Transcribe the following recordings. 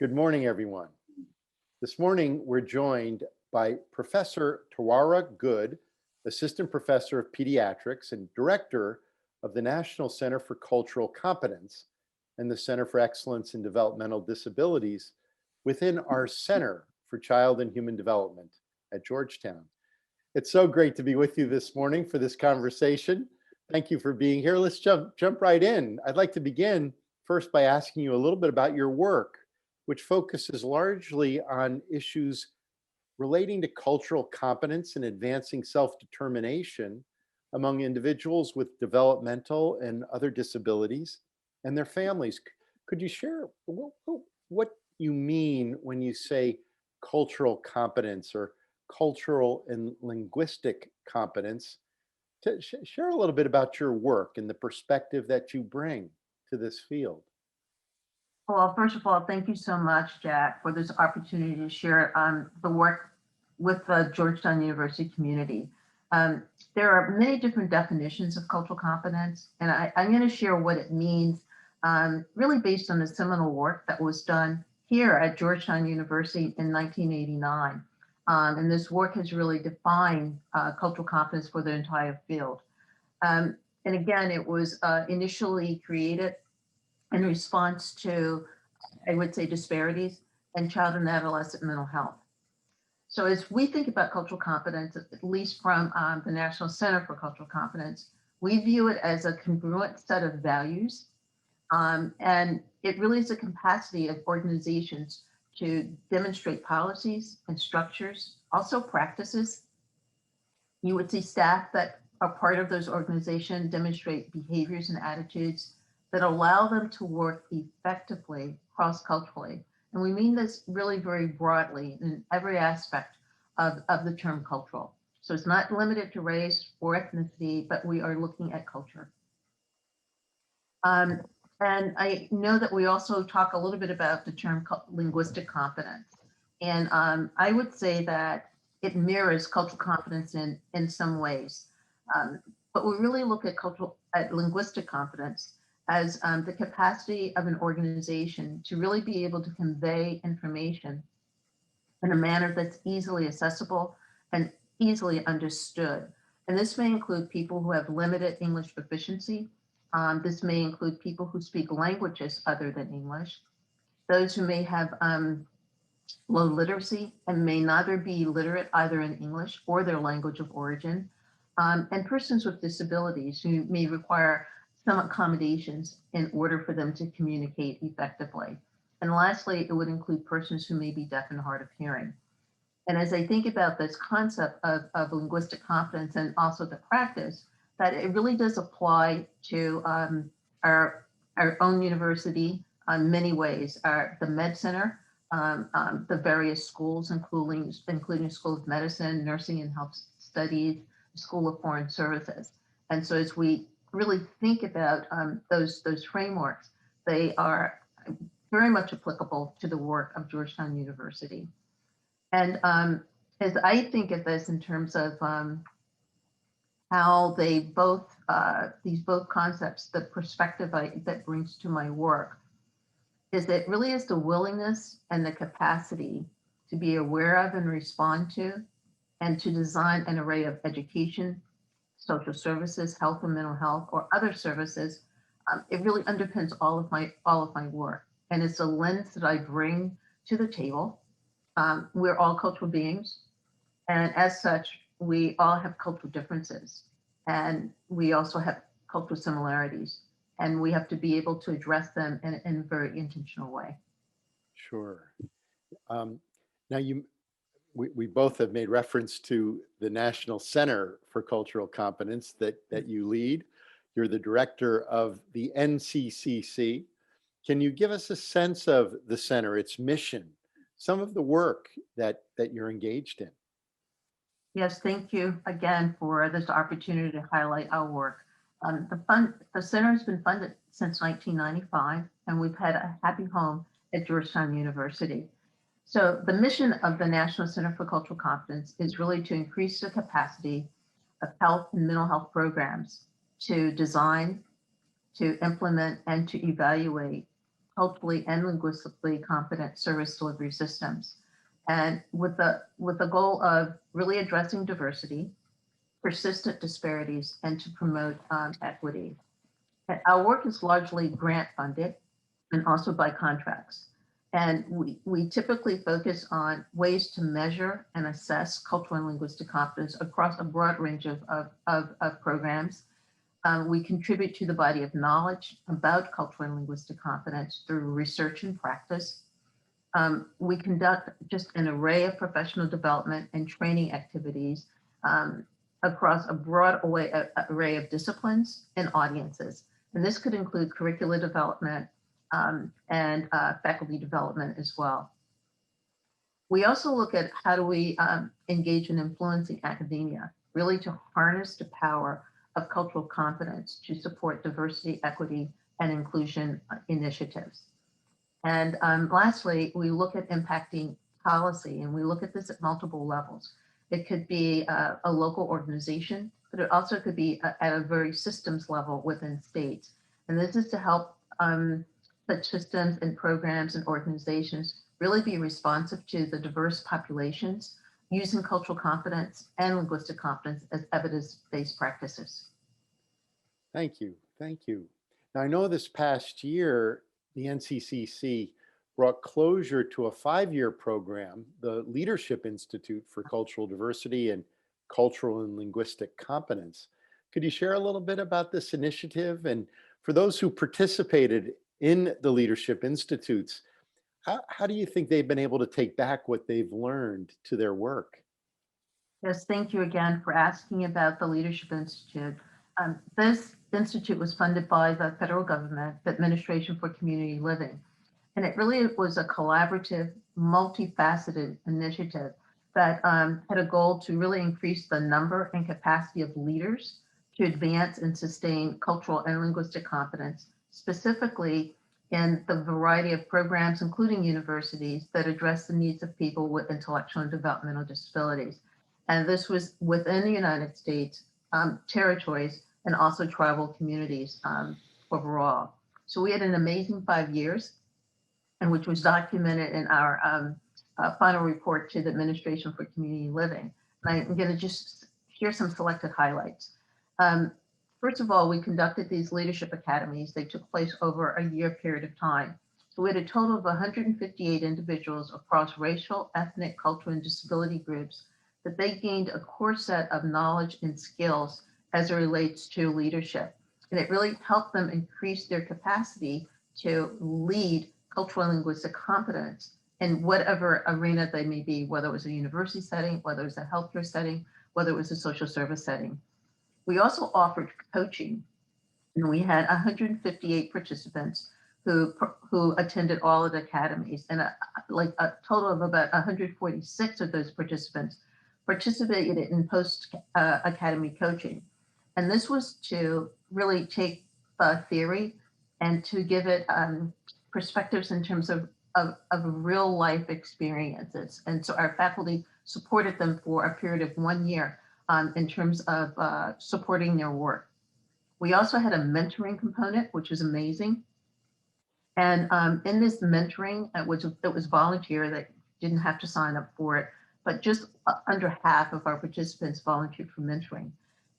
Good morning, everyone. This morning, we're joined by Professor Tawara Goode, Assistant Professor of Pediatrics and Director of the National Center for Cultural Competence and the Center for Excellence in Developmental Disabilities within our Center for Child and Human Development at Georgetown. It's so great to be with you this morning for this conversation. Thank you for being here. Let's jump right in. I'd like to begin first by asking you a little bit about your work, which focuses largely on issues relating to cultural competence and advancing self-determination among individuals with developmental and other disabilities and their families. Could you share what you mean when you say cultural competence or cultural and linguistic competence? Share a little bit about your work and the perspective that you bring to this field. Well, first of all, thank you so much, Jack, for this opportunity to share the work with the Georgetown University community. There are many different definitions of cultural competence, and I'm going to share what it means, really based on the seminal work that was done here at Georgetown University in 1989. And this work has really defined cultural competence for the entire field. And again, it was initially created in response to, I would say, disparities in child and adolescent mental health. So as we think about cultural competence, at least from the National Center for Cultural Competence, we view it as a congruent set of values. And it really is a capacity of organizations to demonstrate policies and structures, also practices. You would see staff that are part of those organizations demonstrate behaviors and attitudes that allow them to work effectively cross-culturally. And we mean this really very broadly in every aspect of the term cultural. So it's not limited to race or ethnicity, but we are looking at culture. And I know that we also talk a little bit about the term linguistic competence. And I would say that it mirrors cultural competence in some ways. But we really look at linguistic competence as the capacity of an organization to really be able to convey information in a manner that's easily accessible and easily understood. And this may include people who have limited English proficiency. This may include people who speak languages other than English, those who may have low literacy and may neither be literate either in English or their language of origin, and persons with disabilities who may require some accommodations in order for them to communicate effectively. And lastly, it would include persons who may be deaf and hard of hearing. And as I think about this concept of linguistic competence and also the practice, that it really does apply to our own university in many ways, the Med Center, the various schools, including School of Medicine, Nursing and Health Studies, School of Foreign Services. And so as we really think about those frameworks, they are very much applicable to the work of Georgetown University. And as I think of this in terms of how they both, these both concepts, the perspective that brings to my work, is that really is the willingness and the capacity to be aware of and respond to, and to design an array of education, social services, health and mental health, or other services. It really underpins all of my work, and it's a lens that I bring to the table. We're all cultural beings, and as such, we all have cultural differences, and we also have cultural similarities, and we have to be able to address them in a very intentional way. Sure. Now we both have made reference to the National Center for Cultural Competence that you lead. You're the director of the NCCC. Can you give us a sense of the center, its mission, some of the work that you're engaged in? Yes, thank you again for this opportunity to highlight our work. The center has been funded since 1995, and we've had a happy home at Georgetown University. So the mission of the National Center for Cultural Competence is really to increase the capacity of health and mental health programs to design, to implement, and to evaluate culturally and linguistically competent service delivery systems. And with the goal of really addressing diversity, persistent disparities, and to promote equity. And our work is largely grant funded and also by contracts. And we typically focus on ways to measure and assess cultural and linguistic competence across a broad range of programs. We contribute to the body of knowledge about cultural and linguistic competence through research and practice. We conduct just an array of professional development and training activities across a broad array of disciplines and audiences. And this could include curricular development and faculty development as well. We also look at how do we engage in influencing academia, really to harness the power of cultural competence to support diversity, equity, and inclusion initiatives. And lastly, we look at impacting policy, and we look at this at multiple levels. It could be a local organization, but it also could be at a very systems level within states. And this is to help such systems and programs and organizations really be responsive to the diverse populations using cultural competence and linguistic competence as evidence-based practices. Thank you. Thank you. Now, I know this past year, the NCCC brought closure to a 5-year program, the Leadership Institute for Cultural Diversity and Cultural and Linguistic Competence. Could you share a little bit about this initiative? And for those who participated in the Leadership Institutes, how do you think they've been able to take back what they've learned to their work? Yes, thank you again for asking about the Leadership Institute. This institute was funded by the federal government, the Administration for Community Living. And it really was a collaborative, multifaceted initiative that had a goal to really increase the number and capacity of leaders to advance and sustain cultural and linguistic competence, specifically in the variety of programs, including universities, that address the needs of people with intellectual and developmental disabilities. And this was within the United States, territories, and also tribal communities overall. So we had an amazing 5 years, and which was documented in our final report to the Administration for Community Living. And I'm going to just share some selected highlights. First of all, we conducted these leadership academies. They took place over a year period of time. So we had a total of 158 individuals across racial, ethnic, cultural, and disability groups that they gained a core set of knowledge and skills as it relates to leadership. And it really helped them increase their capacity to lead cultural and linguistic competence in whatever arena they may be, whether it was a university setting, whether it was a healthcare setting, whether it was a social service setting. We also offered coaching, and we had 158 participants who attended all of the academies, and a total of about 146 of those participants participated in post-academy coaching. And this was to really take theory and to give it perspectives in terms of real life experiences. And so our faculty supported them for a period of 1 year in terms of supporting their work. We also had a mentoring component, which was amazing. And in this mentoring, it was volunteer, that didn't have to sign up for it, but just under half of our participants volunteered for mentoring.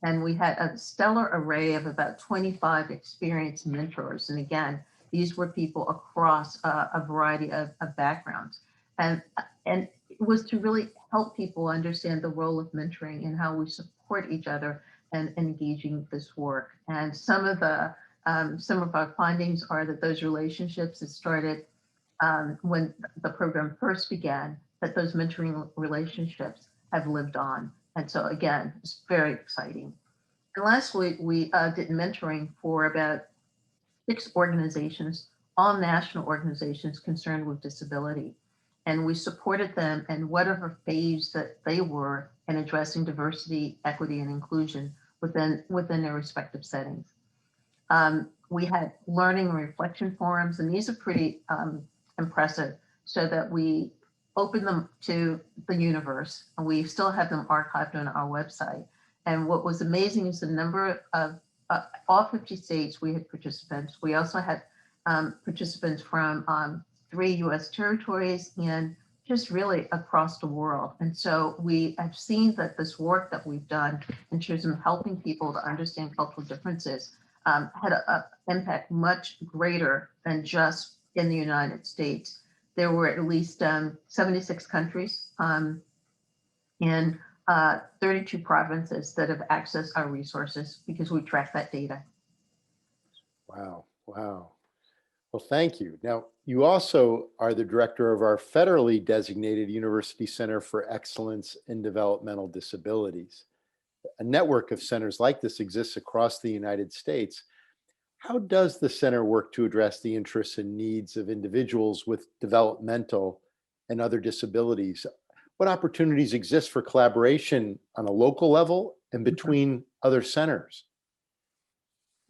And we had a stellar array of about 25 experienced mentors. And again, these were people across a variety of backgrounds. And it was to really help people understand the role of mentoring and how we support each other and engaging this work. And some of our findings are that those relationships that started when the program first began, that those mentoring relationships have lived on. And so again, it's very exciting. And lastly, we did mentoring for about 6 organizations, all national organizations concerned with disability. And we supported them in whatever phase that they were in addressing diversity, equity, and inclusion within their respective settings. We had learning and reflection forums, and these are pretty impressive, so that we opened them to the universe, and we still have them archived on our website. And what was amazing is the number of all 50 states we had participants. We also had participants from 3 US territories and just really across the world. And so we have seen that this work that we've done in terms of helping people to understand cultural differences had an impact much greater than just in the United States. There were at least 76 countries in 32 provinces that have accessed our resources because we track that data. Wow. Wow. Well, thank you. Now, you also are the director of our federally designated University Center for Excellence in Developmental Disabilities. A network of centers like this exists across the United States. How does the center work to address the interests and needs of individuals with developmental and other disabilities? What opportunities exist for collaboration on a local level and between other centers?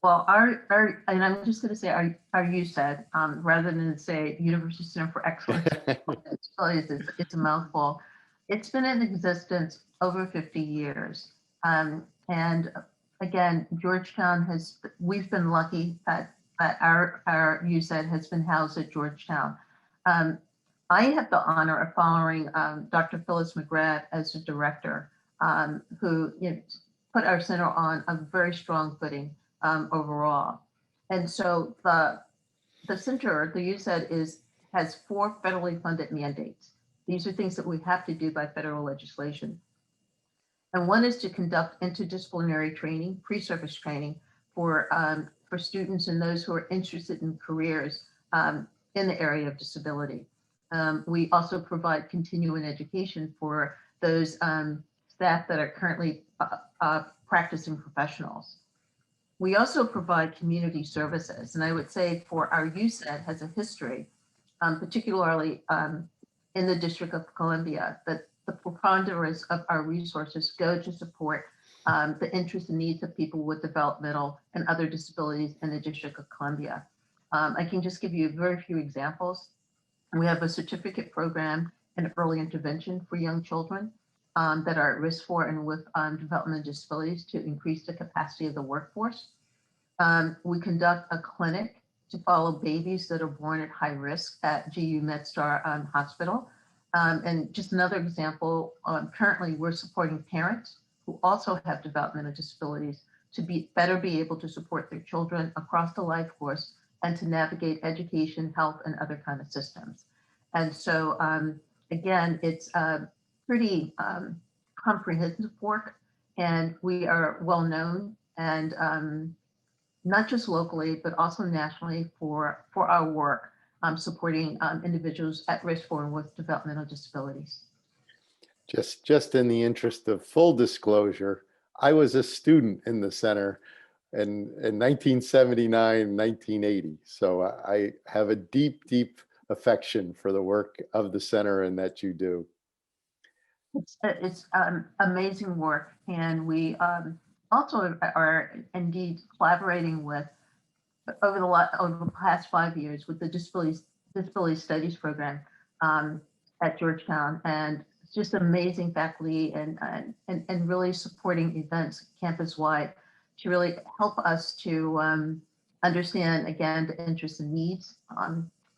Well, and I'm just going to say our USAID, rather than say University Center for Excellence in Disabilities, it's a mouthful. It's been in existence over 50 years. And again, Georgetown we've been lucky that our USAID has been housed at Georgetown. I have the honor of following Dr. Phyllis McGrath as the director, who put our center on a very strong footing overall. And so the center, the USAID has 4 federally funded mandates. These are things that we have to do by federal legislation. And one is to conduct interdisciplinary training, pre-service training for students and those who are interested in careers in the area of disability. We also provide continuing education for those staff that are currently practicing professionals. We also provide community services, and I would say for our USAID has a history, particularly in the District of Columbia, that the preponderance of our resources go to support the interests and needs of people with developmental and other disabilities in the District of Columbia. I can just give you very few examples. We have a certificate program in early intervention for young children that are at risk for and with developmental disabilities to increase the capacity of the workforce. We conduct a clinic to follow babies that are born at high risk at GU MedStar Hospital. And just another example, currently we're supporting parents who also have developmental disabilities to be able to support their children across the life course and to navigate education, health, and other kind of systems. And so again, it's pretty comprehensive work, and we are well known and not just locally, but also nationally for our work supporting individuals at risk for and with developmental disabilities. Just in the interest of full disclosure, I was a student in the center in 1979, 1980. So I have a deep, deep affection for the work of the center and that you do. It's amazing work, and we also are indeed collaborating with over the past 5 years with the Disability Studies program at Georgetown, and it's just amazing faculty and really supporting events campus-wide to really help us to understand, again, the interests and needs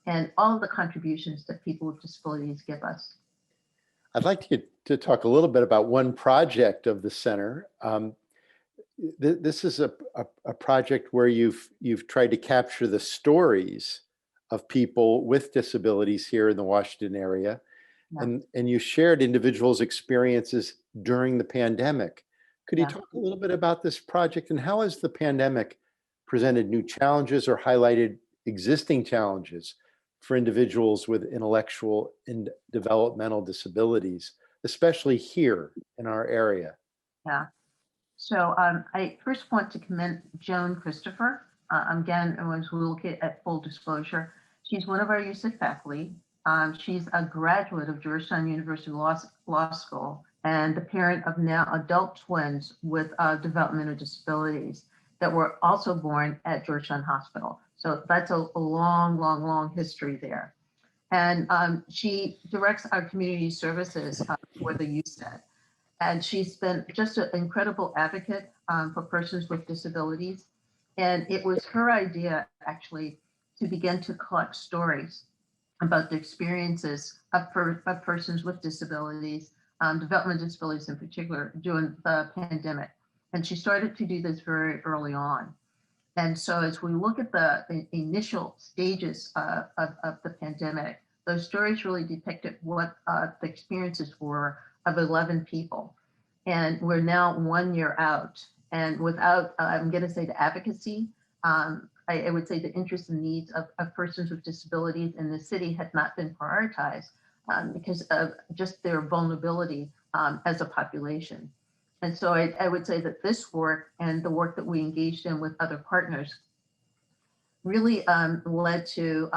and all of the contributions that people with disabilities give us. I'd like to talk a little bit about one project of the center. This is a project where you've tried to capture the stories of people with disabilities here in the Washington area. Yeah. And you shared individuals' experiences during the pandemic. Could you talk a little bit about this project, and how has the pandemic presented new challenges or highlighted existing challenges for individuals with intellectual and developmental disabilities, especially here in our area? Yeah. So I first want to commend Joan Christopher. Again, as we look at full disclosure, she's one of our USIC faculty. She's a graduate of Georgetown University Law School and the parent of now adult twins with developmental disabilities that were also born at Georgetown Hospital. So that's a long, long, long history there. And she directs our community services for the USAID. And she's been just an incredible advocate for persons with disabilities. And it was her idea, actually, to begin to collect stories about the experiences of persons with disabilities, developmental disabilities in particular, during the pandemic. And she started to do this very early on. And so as we look at the initial stages of the pandemic, those stories really depicted what the experiences were of 11 people. And we're now 1 year out. And without, I'm going to say, the advocacy, I would say the interests and needs of persons with disabilities in the city had not been prioritized because of just their vulnerability as a population. And so I would say that this work and the work that we engaged in with other partners really led to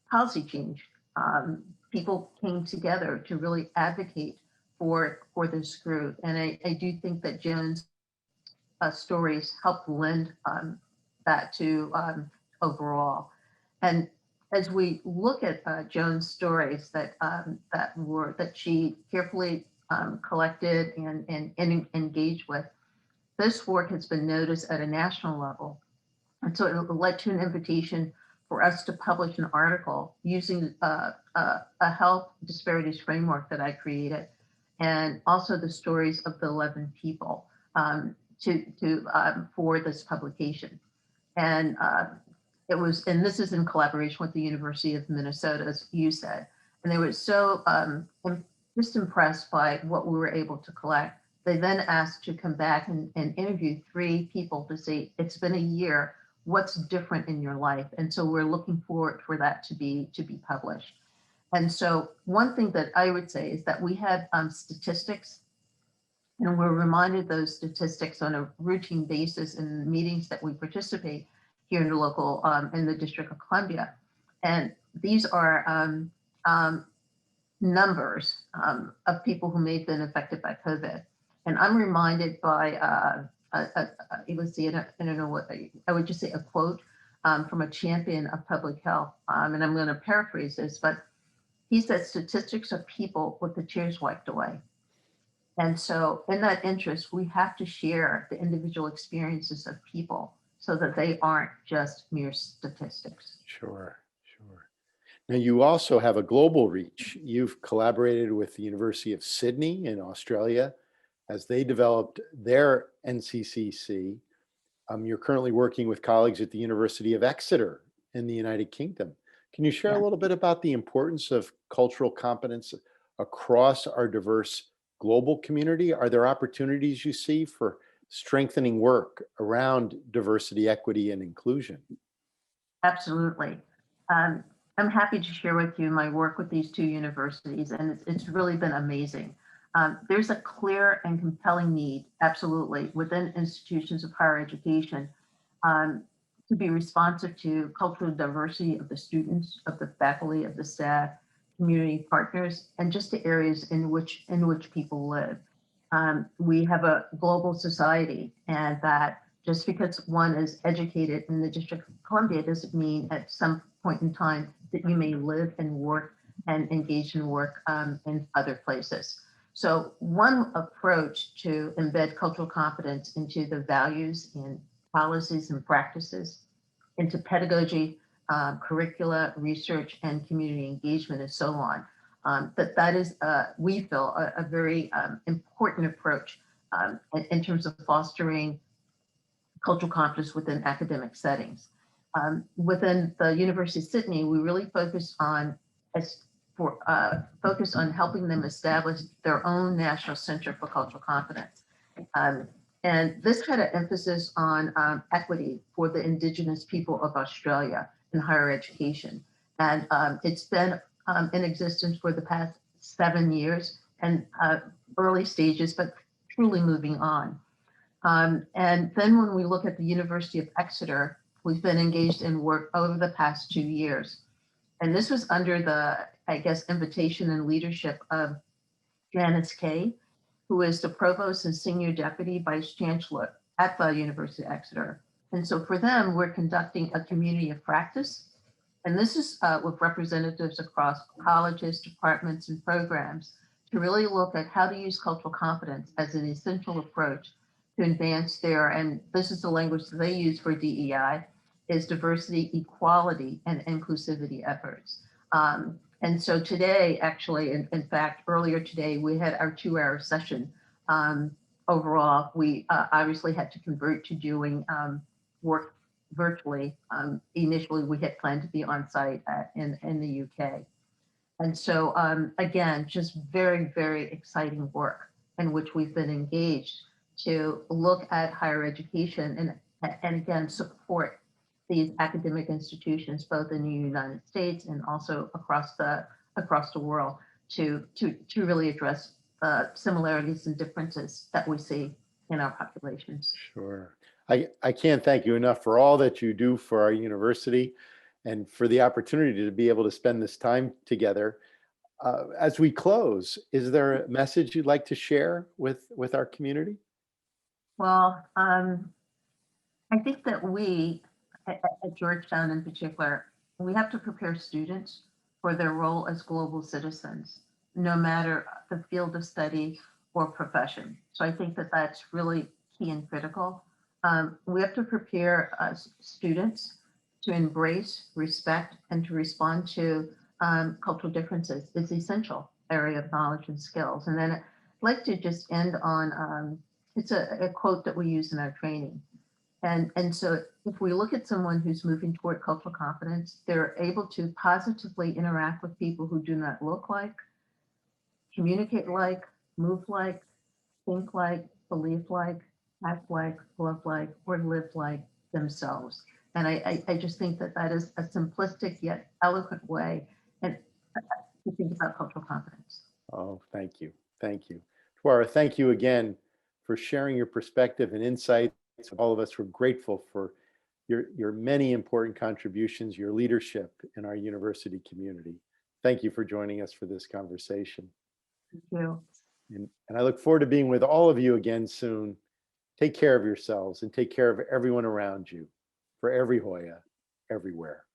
policy change. People came together to really advocate for this group. And I do think that Joan's stories helped lend that to overall. And as we look at Joan's stories that she carefully collected and engaged with, this work has been noticed at a national level. And so it led to an invitation for us to publish an article using a health disparities framework that I created, and also the stories of the 11 people for this publication. And and this is in collaboration with the University of Minnesota, as you said. And they were so just impressed by what we were able to collect. They then asked to come back and interview 3 people to say, it's been a year, what's different in your life? And so we're looking forward for that to be published. And so one thing that I would say is that we have statistics, and we're reminded those statistics on a routine basis in meetings that we participate here in the local, in the District of Columbia. And these are numbers of people who may have been affected by COVID. And I'm reminded by, let's see, I don't know what, I would just say a quote from a champion of public health. And I'm going to paraphrase this, but he said, statistics are people with the tears wiped away. And so in that interest, we have to share the individual experiences of people so that they aren't just mere statistics. Sure, sure. Now, you also have a global reach. You've collaborated with the University of Sydney in Australia as they developed their NCCC. You're currently working with colleagues at the University of Exeter in the United Kingdom. Can you share a little bit about the importance of cultural competence across our diverse global community? Are there opportunities you see for strengthening work around diversity, equity, and inclusion? Absolutely. I'm happy to share with you my work with these 2 universities, and it's really been amazing. There's a clear and compelling need, absolutely, within institutions of higher education to be responsive to cultural diversity of the students, of the faculty, of the staff, community partners, and just the areas in which people live. We have a global society, and that just because one is educated in the District of Columbia doesn't mean at some point in time that you may live and work and engage in work in other places. So one approach to embed cultural competence into the values and policies and practices, into pedagogy, curricula, research, and community engagement, and so on. That is, we feel, a very important approach in terms of fostering cultural competence within academic settings. Within the University of Sydney, we really focus on helping them establish their own National Center for Cultural Competence. And this had an emphasis on equity for the Indigenous people of Australia in higher education. And it's been in existence for the past 7 years and early stages, but truly moving on. And then when we look at the University of Exeter, we've been engaged in work over the past 2 years. And this was under the, I guess, invitation and leadership of Janice Kay, who is the Provost and Senior Deputy Vice Chancellor at the University of Exeter. And so for them, we're conducting a community of practice. And this is with representatives across colleges, departments, and programs to really look at how to use cultural competence as an essential approach to advance their, and this is the language that they use for DEI, is diversity, equality, and inclusivity efforts. And so today, actually, in fact, earlier today, we had our 2-hour session. Overall, we obviously had to convert to doing work virtually. Initially, we had planned to be on site in the UK. And so, again, just very, very exciting work in which we've been engaged to look at higher education and again, support these academic institutions, both in the United States and also across the world, to really address similarities and differences that we see in our populations. Sure. I can't thank you enough for all that you do for our university and for the opportunity to be able to spend this time together. As we close, is there a message you'd like to share with our community? Well, I think that we at Georgetown in particular, we have to prepare students for their role as global citizens, no matter the field of study or profession. So I think that that's really key and critical. We have to prepare students to embrace, respect, and to respond to cultural differences. It's an essential area of knowledge and skills. And then I'd like to just end on, it's a quote that we use in our training. And so if we look at someone who's moving toward cultural competence, they're able to positively interact with people who do not look like, communicate like, move like, think like, believe like, act like, love like, or live like themselves. And I just think that that is a simplistic yet eloquent way and to think about cultural competence. Oh, thank you. Thank you. Tawara, thank you again for sharing your perspective and insights. All of us were grateful for your many important contributions, your leadership in our university community. Thank you for joining us for this conversation. Thank you. And I look forward to being with all of you again soon. Take care of yourselves and take care of everyone around you. For every Hoya, everywhere.